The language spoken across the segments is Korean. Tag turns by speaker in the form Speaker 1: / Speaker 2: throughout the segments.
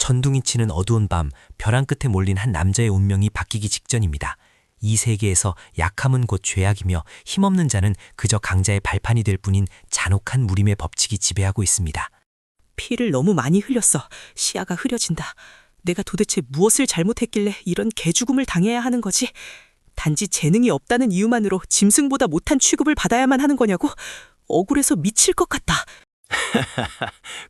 Speaker 1: 천둥이 치는 어두운 밤, 벼랑 끝에 몰린 한 남자의 운명이 바뀌기 직전입니다. 이 세계에서 약함은 곧 죄악이며 힘없는 자는 그저 강자의 발판이 될 뿐인 잔혹한 무림의 법칙이 지배하고 있습니다.
Speaker 2: 피를 너무 많이 흘렸어. 시야가 흐려진다. 내가 도대체 무엇을 잘못했길래 이런 개죽음을 당해야 하는 거지? 단지 재능이 없다는 이유만으로 짐승보다 못한 취급을 받아야만 하는 거냐고? 억울해서 미칠 것 같다.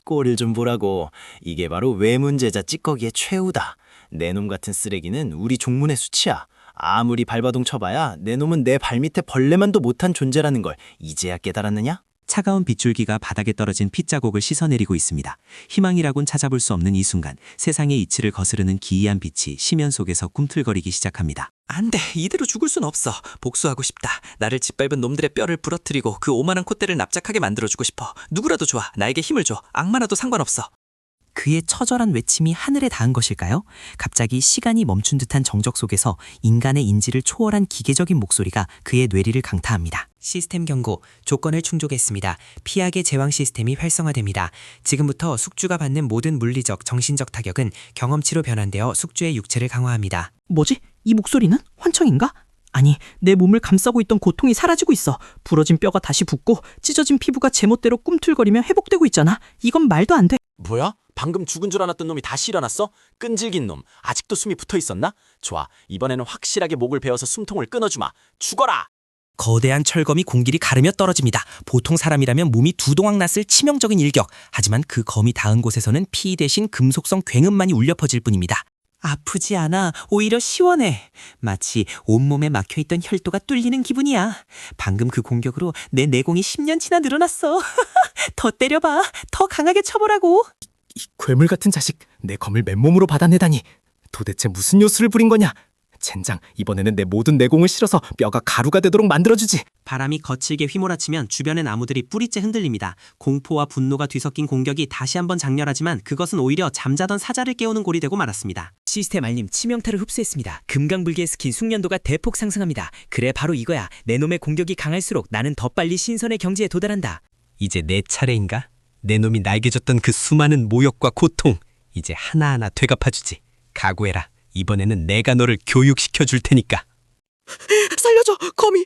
Speaker 3: 꼴을 좀 보라고. 이게 바로 외문제자 찌꺼기의 최후다. 내 놈 같은 쓰레기는 우리 종문의 수치야. 아무리 발바둥 쳐봐야 내 놈은 내 발밑에 벌레만도 못한 존재라는 걸 이제야 깨달았느냐?
Speaker 4: 차가운 빗줄기가 바닥에 떨어진 핏자국을 씻어내리고 있습니다. 희망이라곤 찾아볼 수 없는 이 순간 세상의 이치를 거스르는 기이한 빛이 심연 속에서 꿈틀거리기 시작합니다.
Speaker 2: 안 돼. 이대로 죽을 순 없어. 복수하고 싶다. 나를 짓밟은 놈들의 뼈를 부러뜨리고 그 오만한 콧대를 납작하게 만들어주고 싶어. 누구라도 좋아. 나에게 힘을 줘. 악마라도 상관없어. 그의 처절한 외침이 하늘에 닿은 것일까요? 갑자기 시간이 멈춘 듯한 정적 속에서 인간의 인지를 초월한 기계적인 목소리가 그의 뇌리를 강타합니다. 시스템 경고, 조건을 충족했습니다. 피하게 제왕 시스템이 활성화됩니다. 지금부터 숙주가 받는 모든 물리적, 정신적 타격은 경험치로 변환되어 숙주의 육체를 강화합니다. 뭐지? 이 목소리는? 환청인가? 아니, 내 몸을 감싸고 있던 고통이 사라지고 있어. 부러진 뼈가 다시 붓고 찢어진 피부가 제멋대로 꿈틀거리며 회복되고 있잖아. 이건 말도 안 돼.
Speaker 5: 뭐야? 방금 죽은 줄 알았던 놈이 다시 일어났어? 끈질긴 놈. 아직도 숨이 붙어 있었나? 좋아. 이번에는 확실하게 목을 베어서 숨통을 끊어주마. 죽어라!
Speaker 2: 거대한 철검이 공길이 가르며 떨어집니다. 보통 사람이라면 몸이 두 동강 났을 치명적인 일격. 하지만 그 검이 닿은 곳에서는 피 대신 금속성 굉음만이 울려 퍼질 뿐입니다. 아프지 않아. 오히려 시원해. 마치 온몸에 막혀있던 혈도가 뚫리는 기분이야. 방금 그 공격으로 내 내공이 10년치나 늘어났어. 더 때려봐. 더 강하게 쳐보라고.
Speaker 6: 이 괴물 같은 자식, 내 검을 맨몸으로 받아내다니. 도대체 무슨 요술을 부린 거냐? 젠장, 이번에는 내 모든 내공을 실어서 뼈가 가루가 되도록 만들어주지.
Speaker 2: 바람이 거칠게 휘몰아치면 주변의 나무들이 뿌리째 흔들립니다. 공포와 분노가 뒤섞인 공격이 다시 한번 장렬하지만 그것은 오히려 잠자던 사자를 깨우는 골이 되고 말았습니다. 시스템 알림 치명타를 흡수했습니다. 금강불개의 스킨 숙련도가 대폭 상승합니다. 그래, 바로 이거야. 내 놈의 공격이 강할수록 나는 더 빨리 신선의 경지에 도달한다.
Speaker 4: 이제 내 차례인가? 내 놈이 나에게 줬던 그 수많은 모욕과 고통, 이제 하나하나 되갚아주지. 각오해라. 이번에는 내가 너를 교육시켜줄 테니까.
Speaker 6: 살려줘! 검이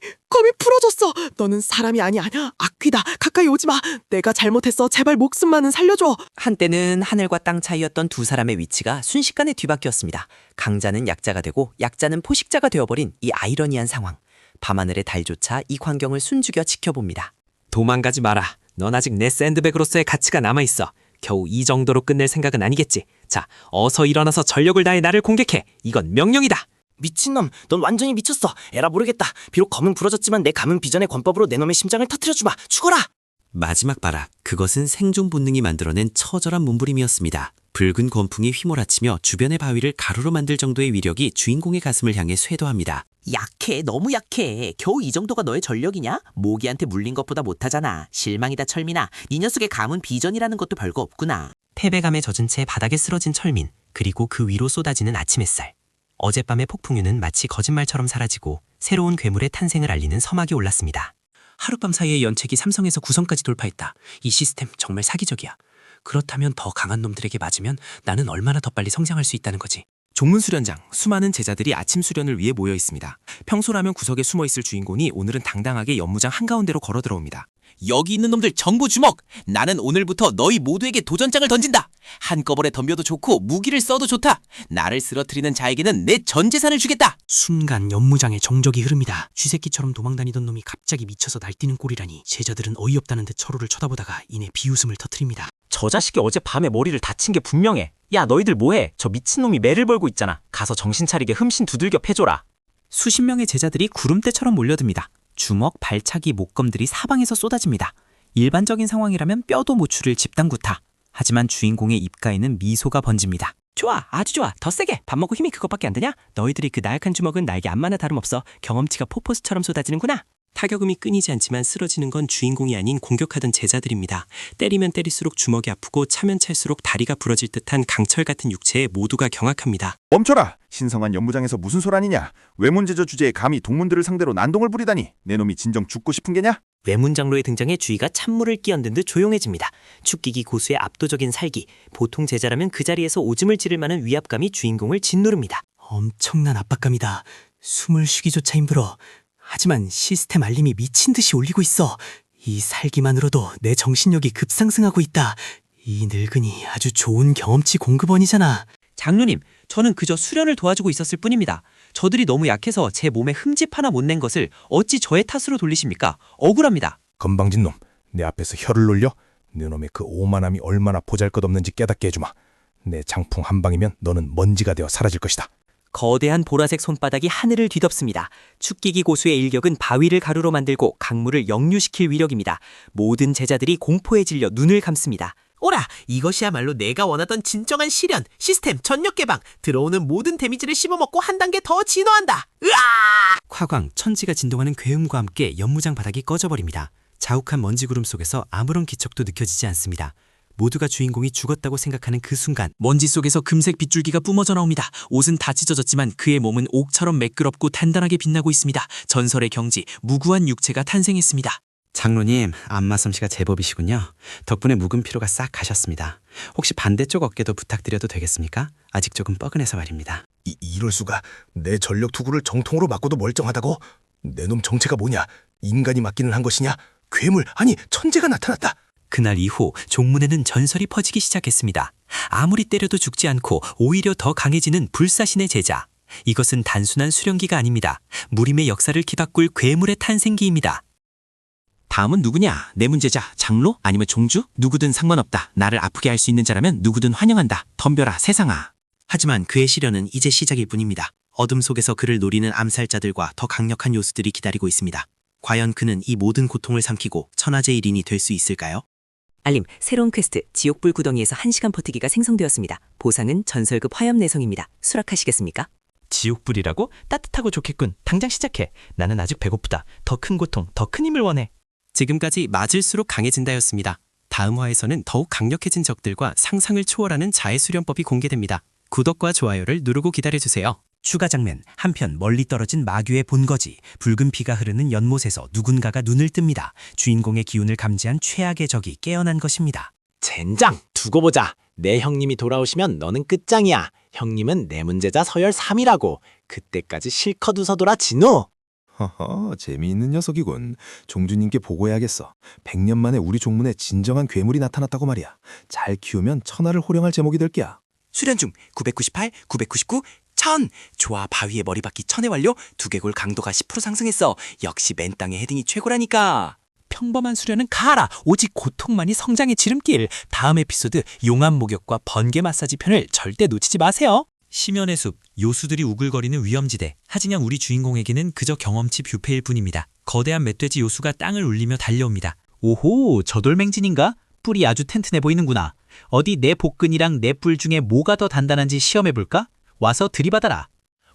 Speaker 6: 풀어졌어! 너는 사람이 아니야. 악귀다. 가까이 오지 마. 내가 잘못했어. 제발 목숨만은 살려줘.
Speaker 2: 한때는 하늘과 땅 차이였던 두 사람의 위치가 순식간에 뒤바뀌었습니다. 강자는 약자가 되고 약자는 포식자가 되어버린 이 아이러니한 상황. 밤하늘의 달조차 이 광경을 숨죽여 지켜봅니다.
Speaker 4: 도망가지 마라. 넌 아직 내 샌드백으로서의 가치가 남아있어. 겨우 이 정도로 끝낼 생각은 아니겠지. 자, 어서 일어나서 전력을 다해 나를 공격해. 이건 명령이다.
Speaker 3: 미친놈, 넌 완전히 미쳤어. 에라 모르겠다. 비록 검은 부러졌지만 내 감은 비전의 권법으로 내 놈의 심장을 터뜨려주마. 죽어라!
Speaker 4: 마지막 발악, 그것은 생존 본능이 만들어낸 처절한 몸부림이었습니다. 붉은 권풍이 휘몰아치며 주변의 바위를 가루로 만들 정도의 위력이 주인공의 가슴을 향해 쇄도합니다.
Speaker 2: 약해, 너무 약해. 겨우 이 정도가 너의 전력이냐? 모기한테 물린 것보다 못하잖아. 실망이다, 철민아. 네 녀석의 감은 비전이라는 것도 별거 없구나. 패배감에 젖은 채 바닥에 쓰러진 철민, 그리고 그 위로 쏟아지는 아침 햇살. 어젯밤의 폭풍유는 마치 거짓말처럼 사라지고 새로운 괴물의 탄생을 알리는 서막이 올랐습니다. 하룻밤 사이에 연책이 3성에서 9성까지 돌파했다. 이 시스템 정말 사기적이야. 그렇다면 더 강한 놈들에게 맞으면 나는 얼마나 더 빨리 성장할 수 있다는 거지. 종문수련장, 수많은 제자들이 아침 수련을 위해 모여 있습니다. 평소라면 구석에 숨어있을 주인공이 오늘은 당당하게 연무장 한가운데로 걸어 들어옵니다.
Speaker 7: 여기 있는 놈들 정보 주목! 나는 오늘부터 너희 모두에게 도전장을 던진다! 한꺼번에 덤벼도 좋고 무기를 써도 좋다! 나를 쓰러뜨리는 자에게는 내 전 재산을 주겠다!
Speaker 2: 순간 연무장에 정적이 흐릅니다. 쥐새끼처럼 도망다니던 놈이 갑자기 미쳐서 날뛰는 꼴이라니. 제자들은 어이없다는 듯 서로를 쳐다보다가 이내 비웃음을 터뜨립니다.
Speaker 8: 저 자식이 어젯밤에 머리를 다친 게 분명해. 야, 너희들 뭐해? 저 미친놈이 매를 벌고 있잖아. 가서 정신 차리게 흠씬 두들겨 패줘라.
Speaker 2: 수십 명의 제자들이 구름대처럼 몰려듭니다. 주먹, 발차기, 목검들이 사방에서 쏟아집니다. 일반적인 상황이라면 뼈도 못 추릴 집단구타. 하지만 주인공의 입가에는 미소가 번집니다. 좋아, 아주 좋아. 더 세게. 밥 먹고 힘이 그것밖에 안 되냐? 너희들이 그 나약한 주먹은 나에게 암마나 다름없어. 경험치가 포포스처럼 쏟아지는구나. 타격음이 끊이지 않지만 쓰러지는 건 주인공이 아닌 공격하던 제자들입니다. 때리면 때릴수록 주먹이 아프고 차면 찰수록 다리가 부러질 듯한 강철 같은 육체에 모두가 경악합니다.
Speaker 9: 멈춰라! 신성한 연무장에서 무슨 소란이냐? 외문제저 주제에 감히 동문들을 상대로 난동을 부리다니 내 놈이 진정 죽고 싶은 게냐?
Speaker 1: 외문장로의 등장에 주위가 찬물을 끼얹은 듯 조용해집니다. 축기기 고수의 압도적인 살기, 보통 제자라면 그 자리에서 오줌을 지를 만한 위압감이 주인공을 짓누릅니다.
Speaker 2: 엄청난 압박감이다. 숨을 쉬기조차 힘들어. 하지만 시스템 알림이 미친 듯이 울리고 있어. 이 살기만으로도 내 정신력이 급상승하고 있다. 이 늙은이 아주 좋은 경험치 공급원이잖아.
Speaker 10: 장로님, 저는 그저 수련을 도와주고 있었을 뿐입니다. 저들이 너무 약해서 제 몸에 흠집 하나 못 낸 것을 어찌 저의 탓으로 돌리십니까? 억울합니다.
Speaker 9: 건방진 놈, 내 앞에서 혀를 놀려? 네 놈의 그 오만함이 얼마나 보잘것없는지 깨닫게 해주마. 내 장풍 한 방이면 너는 먼지가 되어 사라질 것이다.
Speaker 1: 거대한 보라색 손바닥이 하늘을 뒤덮습니다. 축기기 고수의 일격은 바위를 가루로 만들고 강물을 역류시킬 위력입니다. 모든 제자들이 공포에 질려 눈을 감습니다.
Speaker 2: 오라! 이것이야말로 내가 원하던 진정한 시련! 시스템 전력 개방! 들어오는 모든 데미지를 씹어먹고 한 단계 더 진화한다!
Speaker 4: 화광, 천지가 진동하는 괴음과 함께 연무장 바닥이 꺼져버립니다. 자욱한 먼지 구름 속에서 아무런 기척도 느껴지지 않습니다. 모두가 주인공이 죽었다고 생각하는 그 순간
Speaker 2: 먼지 속에서 금색 빗줄기가 뿜어져 나옵니다. 옷은 다 찢어졌지만 그의 몸은 옥처럼 매끄럽고 단단하게 빛나고 있습니다. 전설의 경지, 무구한 육체가 탄생했습니다.
Speaker 4: 장로님, 안마 솜씨가 제법이시군요. 덕분에 묵은 피로가 싹 가셨습니다. 혹시 반대쪽 어깨도 부탁드려도 되겠습니까? 아직 조금 뻐근해서 말입니다.
Speaker 9: 이럴 수가. 내 전력 투구를 정통으로 맞고도 멀쩡하다고? 내 놈 정체가 뭐냐? 인간이 맞기는 한 것이냐? 괴물, 아니 천재가 나타났다.
Speaker 1: 그날 이후 종문에는 전설이 퍼지기 시작했습니다. 아무리 때려도 죽지 않고 오히려 더 강해지는 불사신의 제자. 이것은 단순한 수련기가 아닙니다. 무림의 역사를 기바꿀 괴물의 탄생기입니다.
Speaker 10: 다음은 누구냐? 내 문제자, 장로? 아니면 종주? 누구든 상관없다. 나를 아프게 할 수 있는 자라면 누구든 환영한다. 덤벼라, 세상아.
Speaker 4: 하지만 그의 시련은 이제 시작일 뿐입니다. 어둠 속에서 그를 노리는 암살자들과 더 강력한 요수들이 기다리고 있습니다. 과연 그는 이 모든 고통을 삼키고 천하제 일인이 될 수 있을까요?
Speaker 11: 알림, 새로운 퀘스트 지옥불 구덩이에서 1시간 버티기가 생성되었습니다. 보상은 전설급 화염 내성입니다. 수락하시겠습니까?
Speaker 8: 지옥불이라고? 따뜻하고 좋겠군. 당장 시작해. 나는 아직 배고프다. 더 큰 고통, 더 큰 힘을 원해.
Speaker 4: 지금까지 맞을수록 강해진다였습니다. 다음 화에서는 더욱 강력해진 적들과 상상을 초월하는 자해 수련법이 공개됩니다. 구독과 좋아요를 누르고 기다려주세요.
Speaker 1: 추가 장면, 한편 멀리 떨어진 마귀의 본거지, 붉은 피가 흐르는 연못에서 누군가가 눈을 뜹니다. 주인공의 기운을 감지한 최악의 적이 깨어난 것입니다.
Speaker 5: 젠장! 두고 보자. 내 형님이 돌아오시면 너는 끝장이야. 형님은 내 문제자 서열 3이라고. 그때까지 실컷 웃어둬라, 진우!
Speaker 9: 허허, 재미있는 녀석이군. 종주님께 보고해야겠어. 100년 만에 우리 종문에 진정한 괴물이 나타났다고 말이야. 잘 키우면 천하를 호령할 제목이 될 게야.
Speaker 2: 수련 중 998, 999, 1000! 좋아, 바위에 머리 박기 1000회 완료. 두개골 강도가 10% 상승했어. 역시 맨 땅의 헤딩이 최고라니까.
Speaker 8: 평범한 수련은 가라. 오직 고통만이 성장의 지름길. 다음 에피소드 용암 목욕과 번개 마사지 편을 절대 놓치지 마세요.
Speaker 1: 심연의 숲, 요수들이 우글거리는 위험지대. 하지만 우리 주인공에게는 그저 경험치 뷰페일 뿐입니다. 거대한 멧돼지 요수가 땅을 울리며 달려옵니다.
Speaker 8: 오호, 저돌맹진인가? 뿔이 아주 튼튼해 보이는구나. 어디 내 복근이랑 내 뿔 중에 뭐가 더 단단한지 시험해볼까? 와서 들이받아라.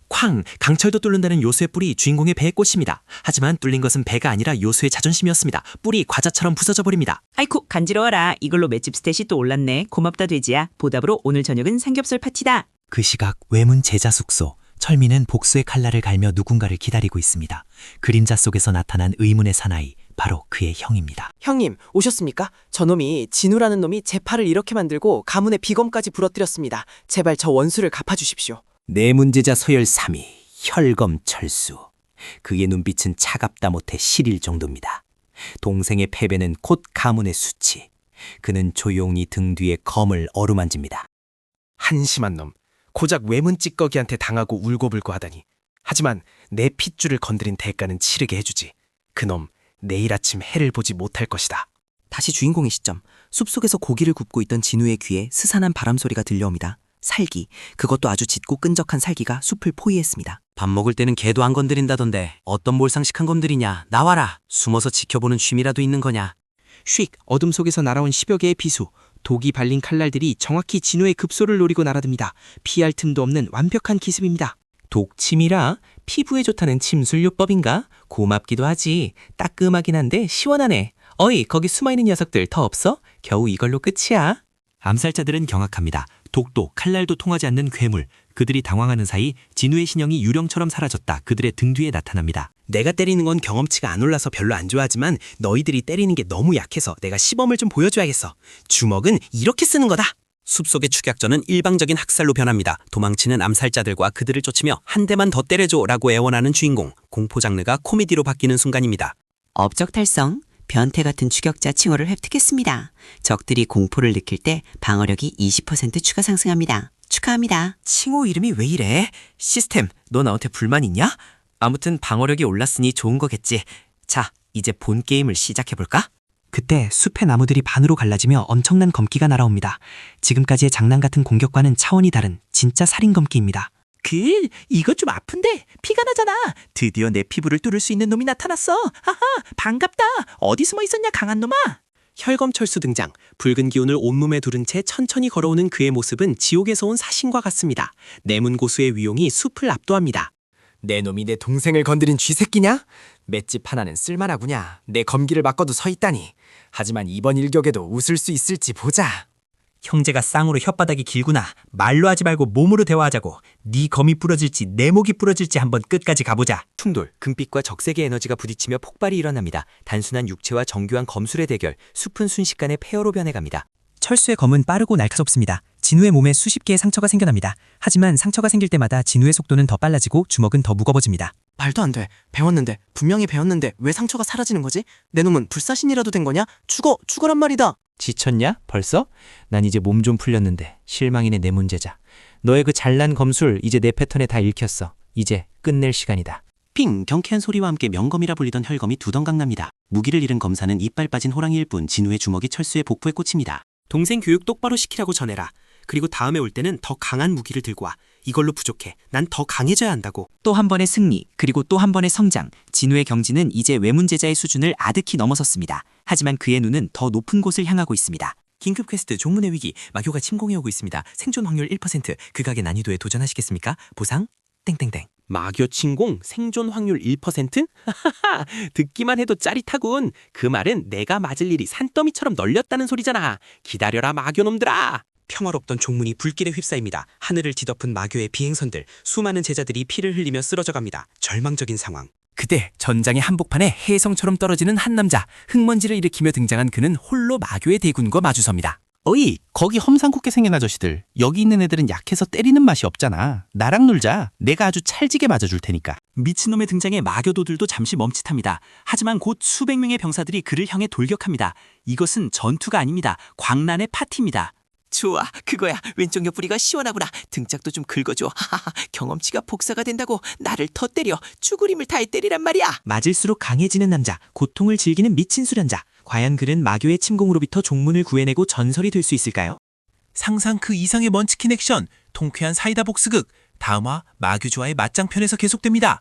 Speaker 1: 쾅! 강철도 뚫는다는 요수의 뿔이 주인공의 배에 꽂힙니다. 하지만 뚫린 것은 배가 아니라 요수의 자존심이었습니다. 뿔이 과자처럼 부서져 버립니다.
Speaker 11: 아이쿠, 간지러워라. 이걸로 맷집 스탯이 또 올랐네. 고맙다 돼지야. 보답으로 오늘 저녁은 삼겹살 파티다.
Speaker 1: 그 시각 외문 제자 숙소. 철민은 복수의 칼날을 갈며 누군가를 기다리고 있습니다. 그림자 속에서 나타난 의문의 사나이, 바로 그의 형입니다.
Speaker 2: 형님, 오셨습니까? 저놈이, 진우라는 놈이 제 팔을 이렇게 만들고 가문의 비검까지 부러뜨렸습니다. 제발 저 원수를 갚아주십시오.
Speaker 1: 내 문제자 서열 3위, 혈검철수. 그의 눈빛은 차갑다 못해 시릴 정도입니다. 동생의 패배는 곧 가문의 수치. 그는 조용히 등 뒤에 검을 어루만집니다.
Speaker 6: 한심한 놈. 고작 외문 찌꺼기한테 당하고 울고불고 하다니. 하지만 내 핏줄을 건드린 대가는 치르게 해주지. 그놈 내일 아침 해를 보지 못할 것이다.
Speaker 2: 다시 주인공의 시점. 숲속에서 고기를 굽고 있던 진우의 귀에 스산한 바람소리가 들려옵니다. 살기, 그것도 아주 짙고 끈적한 살기가 숲을 포위했습니다.
Speaker 10: 밥 먹을 때는 개도 안 건드린다던데 어떤 몰상식한 검들이냐. 나와라. 숨어서 지켜보는 취미라도 있는 거냐.
Speaker 2: 휙, 어둠 속에서 날아온 10여 개의 비수. 독이 발린 칼날들이 정확히 진우의 급소를 노리고 날아듭니다. 피할 틈도 없는 완벽한 기습입니다.
Speaker 8: 독침이라? 피부에 좋다는 침술요법인가? 고맙기도 하지. 따끔하긴 한데 시원하네. 어이, 거기 숨어있는 녀석들 더 없어? 겨우 이걸로 끝이야.
Speaker 1: 암살자들은 경악합니다. 독도, 칼날도 통하지 않는 괴물. 그들이 당황하는 사이 진우의 신형이 유령처럼 사라졌다 그들의 등 뒤에 나타납니다.
Speaker 6: 내가 때리는 건 경험치가 안 올라서 별로 안 좋아하지만 너희들이 때리는 게 너무 약해서 내가 시범을 좀 보여줘야겠어. 주먹은 이렇게 쓰는 거다.
Speaker 4: 숲속의 축약전은 일방적인 학살로 변합니다. 도망치는 암살자들과 그들을 쫓으며 한 대만 더 때려줘라고 애원하는 주인공. 공포 장르가 코미디로 바뀌는 순간입니다.
Speaker 11: 업적 달성. 변태 같은 추격자 칭호를 획득했습니다. 적들이 공포를 느낄 때 방어력이 20% 추가 상승합니다. 축하합니다.
Speaker 2: 칭호 이름이 왜 이래? 시스템, 너 나한테 불만 있냐? 아무튼 방어력이 올랐으니 좋은 거겠지. 자, 이제 본 게임을 시작해볼까?
Speaker 1: 그때 숲의 나무들이 반으로 갈라지며 엄청난 검기가 날아옵니다. 지금까지의 장난 같은 공격과는 차원이 다른 진짜 살인 검기입니다.
Speaker 7: 이거 좀 아픈데 피가 나잖아. 드디어 내 피부를 뚫을 수 있는 놈이 나타났어. 하하, 반갑다. 어디 숨어 있었냐, 강한 놈아.
Speaker 6: 혈검철수 등장. 붉은 기운을 온몸에 두른 채 천천히 걸어오는 그의 모습은 지옥에서 온 사신과 같습니다. 내문 고수의 위용이 숲을 압도합니다.
Speaker 2: 내 놈이 내 동생을 건드린 쥐새끼냐? 맷집 하나는 쓸만하구냐. 내 검기를 바꿔도 서 있다니. 하지만 이번 일격에도 웃을 수 있을지 보자.
Speaker 1: 형제가 쌍으로 혓바닥이 길구나. 말로 하지 말고 몸으로 대화하자고. 네 검이 부러질지 내 목이 부러질지 한번 끝까지 가보자.
Speaker 2: 충돌, 금빛과 적색의 에너지가 부딪히며 폭발이 일어납니다. 단순한 육체와 정교한 검술의 대결, 숲은 순식간에 폐허로 변해갑니다.
Speaker 1: 철수의 검은 빠르고 날카롭습니다. 진우의 몸에 수십 개의 상처가 생겨납니다. 하지만 상처가 생길 때마다 진우의 속도는 더 빨라지고 주먹은 더 무거워집니다.
Speaker 2: 말도 안 돼. 배웠는데, 분명히 배웠는데 왜 상처가 사라지는 거지? 내 놈은 불사신이라도 된 거냐? 죽어란 말이다. 지쳤냐? 벌써? 난 이제 몸 좀 풀렸는데 실망이네 내 문제자. 너의 그 잘난 검술 이제 내 패턴에 다 읽혔어. 이제 끝낼 시간이다.
Speaker 4: 핑! 경쾌한 소리와 함께 명검이라 불리던 혈검이 두덩강 납니다. 무기를 잃은 검사는 이빨 빠진 호랑이일 뿐 진우의 주먹이 철수의 복부에 꽂힙니다.
Speaker 6: 동생 교육 똑바로 시키라고 전해라. 그리고 다음에 올 때는 더 강한 무기를 들고 와. 이걸로 부족해. 난 더 강해져야 한다고.
Speaker 11: 또 한 번의 승리, 그리고 또 한 번의 성장. 진우의 경지는 이제 외문제자의 수준을 아득히 넘어섰습니다. 하지만 그의 눈은 더 높은 곳을 향하고 있습니다.
Speaker 2: 긴급 퀘스트 종문의 위기. 마교가 침공해 오고 있습니다. 생존 확률 1%. 극악의 난이도에 도전하시겠습니까? 보상? 땡땡땡.
Speaker 6: 마교 침공 생존 확률 1%? 하하하, 듣기만 해도 짜릿하군. 그 말은 내가 맞을 일이 산더미처럼 널렸다는 소리잖아. 기다려라 마교놈들아. 평화롭던 종문이 불길에 휩싸입니다. 하늘을 뒤덮은 마교의 비행선들, 수많은 제자들이 피를 흘리며 쓰러져갑니다. 절망적인 상황.
Speaker 2: 그때 전장의 한복판에 혜성처럼 떨어지는 한 남자. 흙먼지를 일으키며 등장한 그는 홀로 마교의 대군과 마주섭니다.
Speaker 7: 어이, 거기 험상궂게 생긴 아저씨들. 여기 있는 애들은 약해서 때리는 맛이 없잖아. 나랑 놀자. 내가 아주 찰지게 맞아줄 테니까.
Speaker 8: 미친놈의 등장에 마교도들도 잠시 멈칫합니다. 하지만 곧 수백 명의 병사들이 그를 향해 돌격합니다. 이것은 전투가 아닙니다. 광란의 파티입니다.
Speaker 7: 좋아, 그거야. 왼쪽 옆구리가 시원하구나. 등짝도 좀 긁어줘. 하하하, 경험치가 복사가 된다고. 나를 더 때려. 쭈구림을 다해 때리란 말이야.
Speaker 11: 맞을수록 강해지는 남자, 고통을 즐기는 미친 수련자. 과연 그는 마교의 침공으로부터 종문을 구해내고 전설이 될 수 있을까요?
Speaker 7: 상상 그 이상의 먼치킨 액션. 통쾌한 사이다 복수극. 다음화 마교조와의 맞짱편에서 계속됩니다.